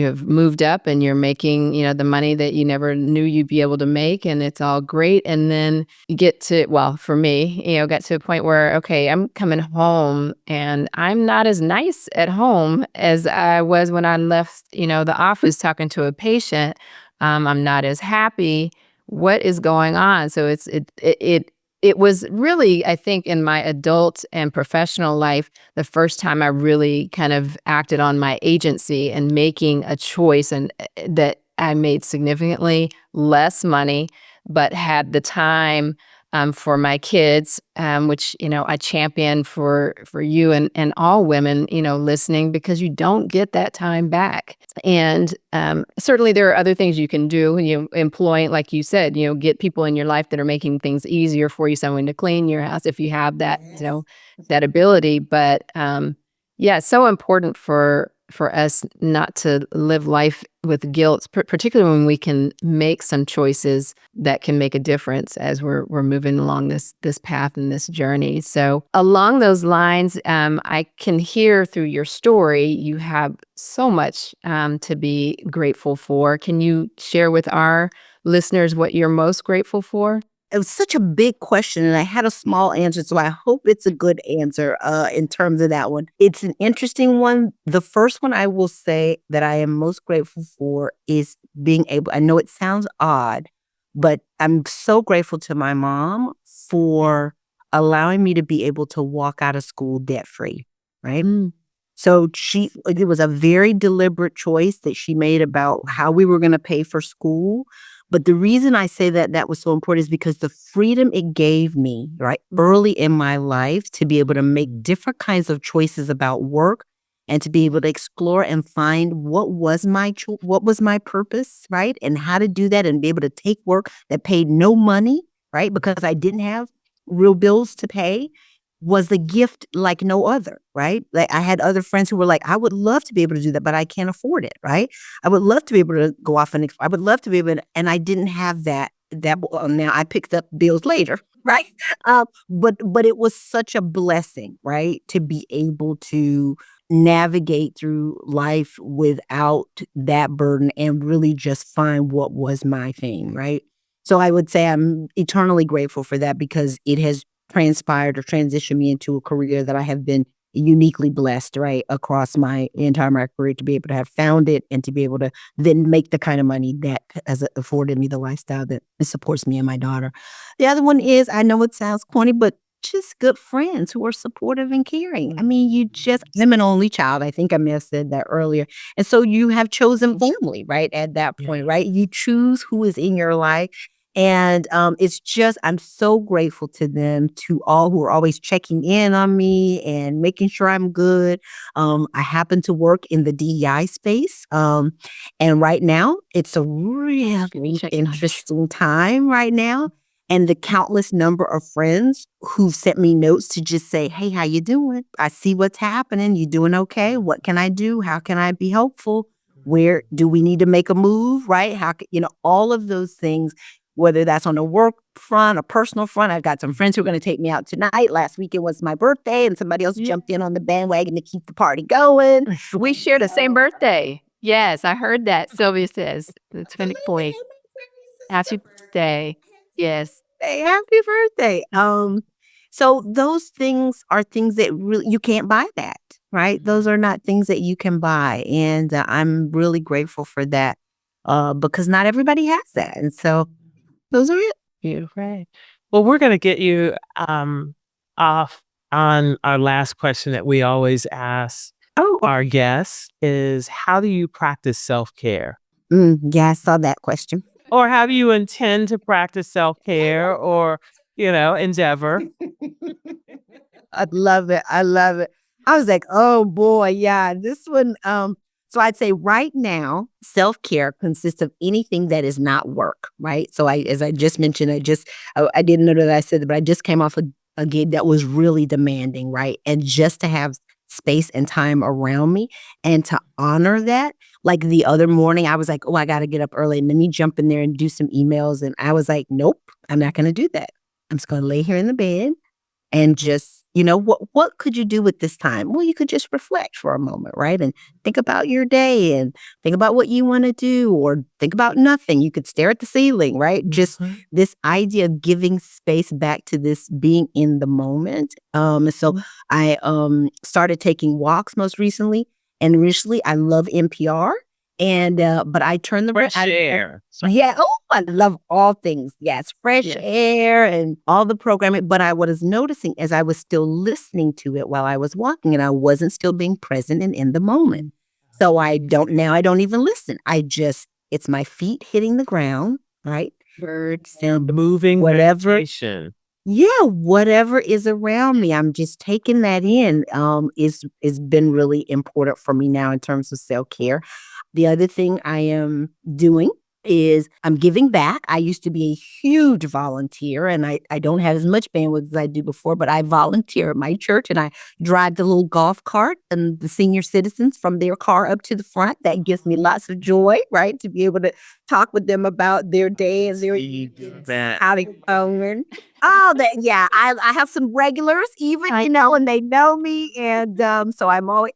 have moved up and you're making, the money that you never knew you'd be able to make, and it's all great. And then you get to, well, for me, got to a point where, okay, I'm coming home and I'm not as nice at home as I was when I left, the office talking to a patient. I'm not as happy. What is going on? So it was really, I think, in my adult and professional life, the first time I really kind of acted on my agency and making a choice, and that I made significantly less money but had the time for my kids, which, I champion for you and all women, listening, because you don't get that time back. And certainly there are other things you can do. Employ, like you said, get people in your life that are making things easier for you, someone to clean your house if you have that, that ability. But yeah, it's so important for us not to live life with guilt, particularly when we can make some choices that can make a difference as we're moving along this path and this journey. So along those lines, I can hear through your story you have so much to be grateful for. Can you share with our listeners what you're most grateful for? It was such a big question, and I had a small answer, so I hope it's a good answer in terms of that one. It's an interesting one. The first one I will say that I am most grateful for is being able, I know it sounds odd, but I'm so grateful to my mom for allowing me to be able to walk out of school debt-free, right? So it was a very deliberate choice that she made about how we were going to pay for school. But the reason I say that was so important is because the freedom it gave me, right, early in my life to be able to make different kinds of choices about work and to be able to explore and find what was my purpose, right, and how to do that and be able to take work that paid no money, right, because I didn't have real bills to pay, was a gift like no other, right? Like I had other friends who were like, I would love to be able to do that, but I can't afford it, right? I would love to be able to go off and I would love to be able to, and I didn't have that. Now I picked up bills later, right? But it was such a blessing, right? To be able to navigate through life without that burden and really just find what was my thing, right? So I would say I'm eternally grateful for that because it has transpired or transitioned me into a career that I have been uniquely blessed, right, across my entire career to be able to have found it and to be able to then make the kind of money that has afforded me the lifestyle that supports me and my daughter. The other one is, I know it sounds corny, but just good friends who are supportive and caring. I mean, I'm an only child. I think I may have said that earlier. And so you have chosen family, right, at that point, right? You choose who is in your life. And it's just, I'm so grateful to them, to all who are always checking in on me and making sure I'm good. I happen to work in the DEI space. And right now, it's a really interesting time right now. And the countless number of friends who've sent me notes to just say, hey, how you doing? I see what's happening. You doing okay? What can I do? How can I be helpful? Where do we need to make a move, right? All of those things, whether that's on a work front, a personal front. I've got some friends who are going to take me out tonight. Last weekend was my birthday, and somebody else jumped in on the bandwagon to keep the party going. We share the same birthday. Yes, I heard that. Sylvia says, the 20th. Happy birthday. Yes. Hey, happy birthday. So those things are things that really, you can't buy that, right? Those are not things that you can buy. And I'm really grateful for that because not everybody has that. And so those are it. Right. Well, we're going to get you off on our last question that we always ask our guests is, how do you practice self-care? Yeah, I saw that question. Or how do you intend to practice self-care or, endeavor? I love it. I love it. I was like, oh boy, yeah, this one. So I'd say right now, self-care consists of anything that is not work, right? So as I just mentioned, I didn't know that I said it, but I just came off a gig that was really demanding, right? And just to have space and time around me and to honor that. Like the other morning, I was like, oh, I got to get up early and let me jump in there and do some emails. And I was like, nope, I'm not going to do that. I'm just going to lay here in the bed and just, what could you do with this time? Well, you could just reflect for a moment, right? And think about your day and think about what you want to do or think about nothing. You could stare at the ceiling, right? Just this idea of giving space back to this being in the moment. So I started taking walks most recently. And recently I love NPR. And but I turned the fresh air. Yeah. Oh, I love all things. Yes, fresh air and all the programming. But I was noticing as I was still listening to it while I was walking, and I wasn't still being present and in the moment. So I don't even listen. It's my feet hitting the ground, right? birds and Moving whatever. meditation. Yeah, whatever is around me, I'm just taking that in. Is been really important for me now in terms of self-care. The other thing I am doing is I'm giving back. I used to be a huge volunteer, and I don't have as much bandwidth as I do before, but I volunteer at my church, and I drive the little golf cart and the senior citizens from their car up to the front. That gives me lots of joy, right? To be able to talk with them about their day as they're how they going. Oh, that yeah. I have some regulars, even and they know me, and so I'm always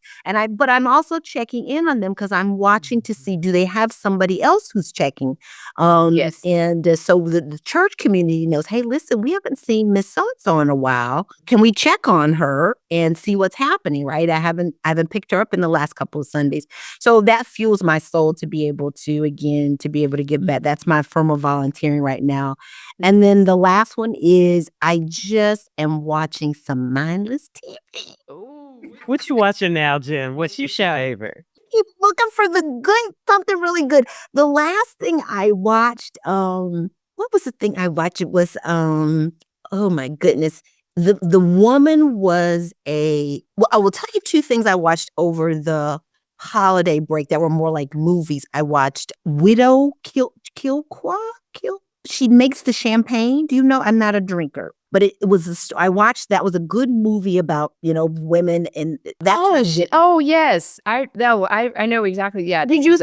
but I'm also checking in on them because I'm watching to see do they have somebody else who's checking. Yes. And so the church community knows. Hey, listen, we haven't seen Miss So and So in a while. Can we check on her and see what's happening? Right? I haven't picked her up in the last couple of Sundays, so that fuels my soul to be able to give back. That's my form of volunteering right now. And then the last one is I just am watching some mindless TV. What you watching now, Jen? What's your favorite? Keep looking for the good, something really good. The last thing I watched, what was the thing I watched? It was, oh my goodness. The woman was well, I will tell you two things I watched over the holiday break that were more like movies. I watched Widow Kill. She makes the champagne. Do you know? I'm not a drinker, but it was. I watched that was a good movie about women and that. Oh yes, I know exactly. Yeah, Did you?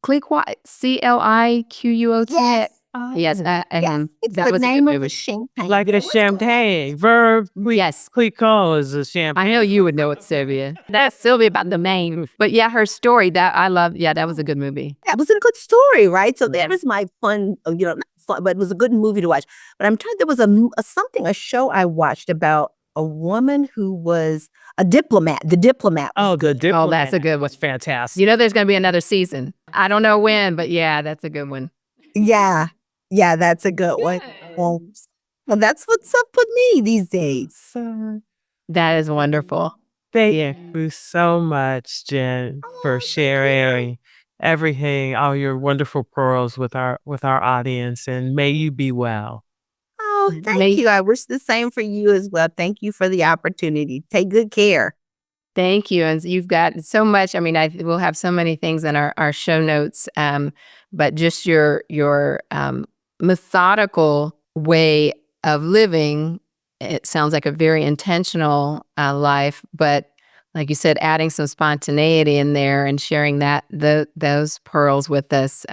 Cliquot? Yes. Yes, Yes. It's that the was a name good of movie. a champagne. Like the champagne. Verb Yes, Clicquot is a champagne. I know you would know it, Sylvia. That's Sylvia about the main. But yeah, her story that I love. Yeah, that was a good movie. That was a good story, right? So that was my fun, not fun, but it was a good movie to watch. But I'm trying. There was a show I watched about a woman who was a diplomat. The diplomat. Oh, the diplomat. Oh, that's a good one. Was fantastic. You know, there's going to be another season. I don't know when, but yeah, that's a good one. Yeah, yeah, that's a good one. Well, that's what's up with me these days. That is wonderful. Thank you so much, Jen, for sharing everything, all your wonderful pearls with our audience, and may you be well. Oh, thank you. I wish the same for you as well. Thank you for the opportunity. Take good care. Thank you. And you've got so much. I mean, we'll have so many things in our show notes, but just your methodical way of living, it sounds like a very intentional life, but like you said, adding some spontaneity in there and sharing those pearls with us.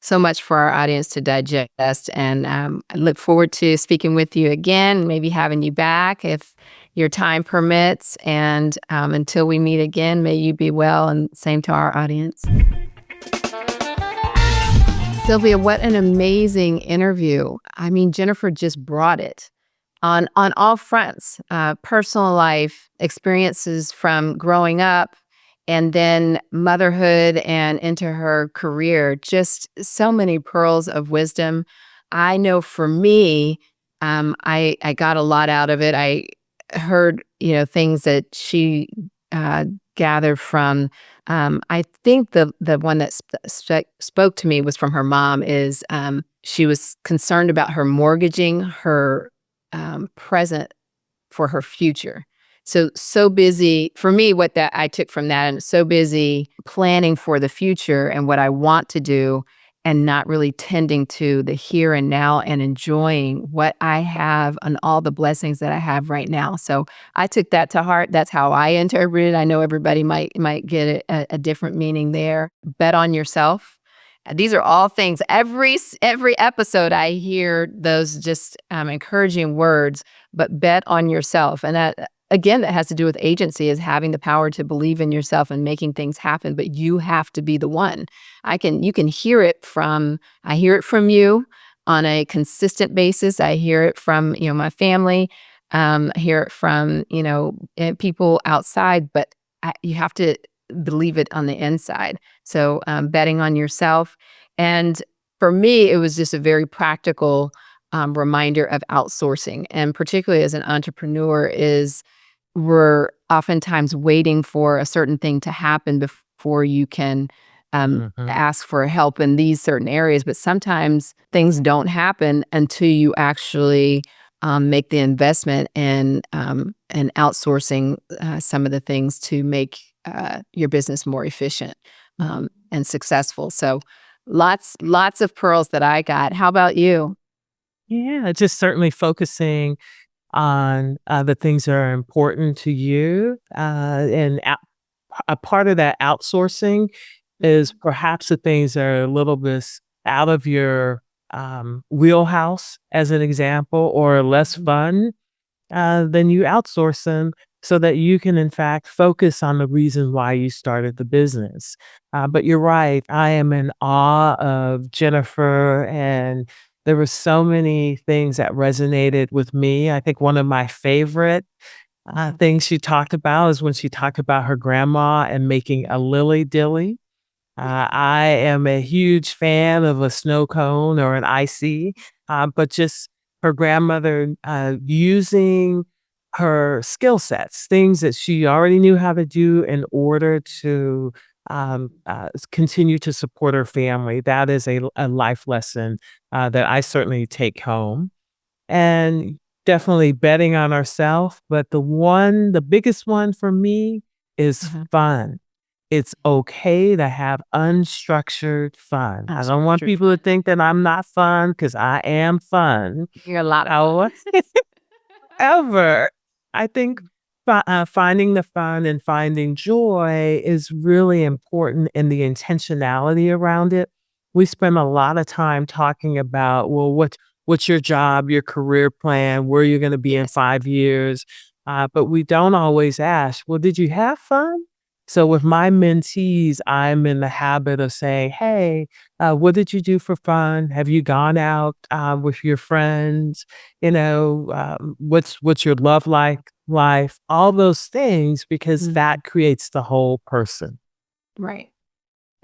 So much for our audience to digest. And I look forward to speaking with you again, maybe having you back if your time permits. And until we meet again, may you be well, and same to our audience. Sylvia, what an amazing interview. I mean, Jennifer just brought it on all fronts, personal life, experiences from growing up, and then motherhood and into her career. Just so many pearls of wisdom. I know for me, I got a lot out of it. I heard, things that she gathered from. I think the one that spoke to me was from her mom. Is she was concerned about her mortgaging her present for her future. So busy for me, what that I took from that, and so busy planning for the future and what I want to do, and not really tending to the here and now and enjoying what I have and all the blessings that I have right now. So I took that to heart. That's how I interpret it. I know everybody might get a different meaning there. Bet on yourself. These are all things. Every episode, I hear those just encouraging words. But bet on yourself, and that again, that has to do with agency, is having the power to believe in yourself and making things happen. But you have to be the one. You can hear it from. I hear it from you on a consistent basis. I hear it from my family. I hear it from people outside. But you have to believe it on the inside. So betting on yourself. And for me, it was just a very practical reminder of outsourcing. And particularly as an entrepreneur, we're oftentimes waiting for a certain thing to happen before you can ask for help in these certain areas, but sometimes things don't happen until you actually make the investment in outsourcing some of the things to make your business more efficient and successful. So lots of pearls that I got. How about you? Yeah, just certainly focusing on the things that are important to you. A part of that outsourcing is perhaps the things that are a little bit out of your wheelhouse, as an example, or less fun. Then you outsource them so that you can, in fact, focus on the reason why you started the business. But you're right. I am in awe of Jennifer, and there were so many things that resonated with me. I think one of my favorite things she talked about is when she talked about her grandma and making a lily dilly. I am a huge fan of a snow cone or an icy, but just her grandmother using her skill sets, things that she already knew how to do in order to continue to support her family. That is a life lesson that I certainly take home. And definitely betting on ourselves. But the biggest one for me is fun. It's okay to have unstructured fun. I don't want people to think that I'm not fun, because I am fun. You're a lot of However, I think finding the fun and finding joy is really important in the intentionality around it. We spend a lot of time talking about, well, what's your job, your career plan, where you're going to be in 5 years. But we don't always ask, well, did you have fun? So with my mentees, I'm in the habit of saying, hey, what did you do for fun? Have you gone out with your friends? What's your love life? All those things, because that creates the whole person. Right.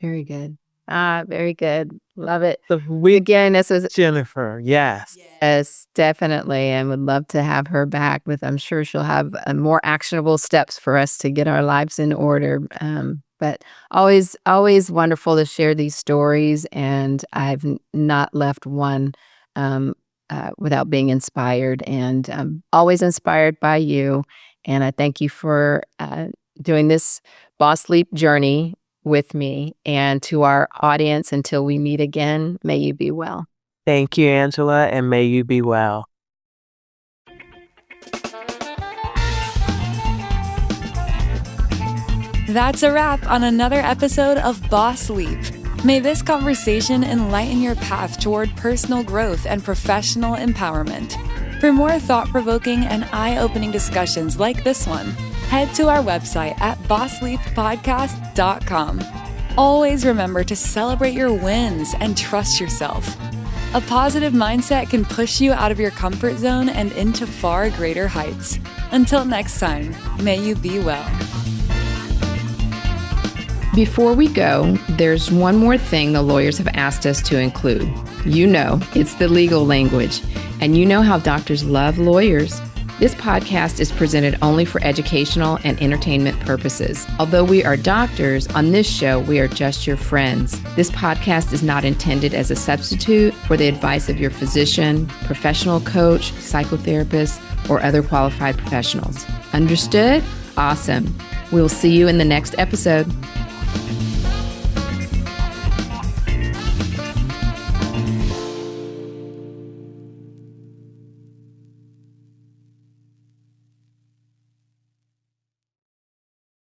Very good. Very good. Love it. So Again, this was Jennifer. Yes. Yes, definitely. And would love to have her back I'm sure she'll have more actionable steps for us to get our lives in order. But always wonderful to share these stories. And I've not left one without being inspired, and always inspired by you. And I thank you for doing this Boss Leap journey with me. And to our audience, until we meet again, may you be well. Thank you, Angela, and may you be well. That's a wrap on another episode of Boss Leap. May this conversation enlighten your path toward personal growth and professional empowerment. For more thought-provoking and eye-opening discussions like this one, head to our website at bossleappodcast.com. Always remember to celebrate your wins and trust yourself. A positive mindset can push you out of your comfort zone and into far greater heights. Until next time, may you be well. Before we go, there's one more thing the lawyers have asked us to include. It's the legal language, and you know how doctors love lawyers. This podcast is presented only for educational and entertainment purposes. Although we are doctors, on this show, we are just your friends. This podcast is not intended as a substitute for the advice of your physician, professional coach, psychotherapist, or other qualified professionals. Understood? Awesome. We'll see you in the next episode.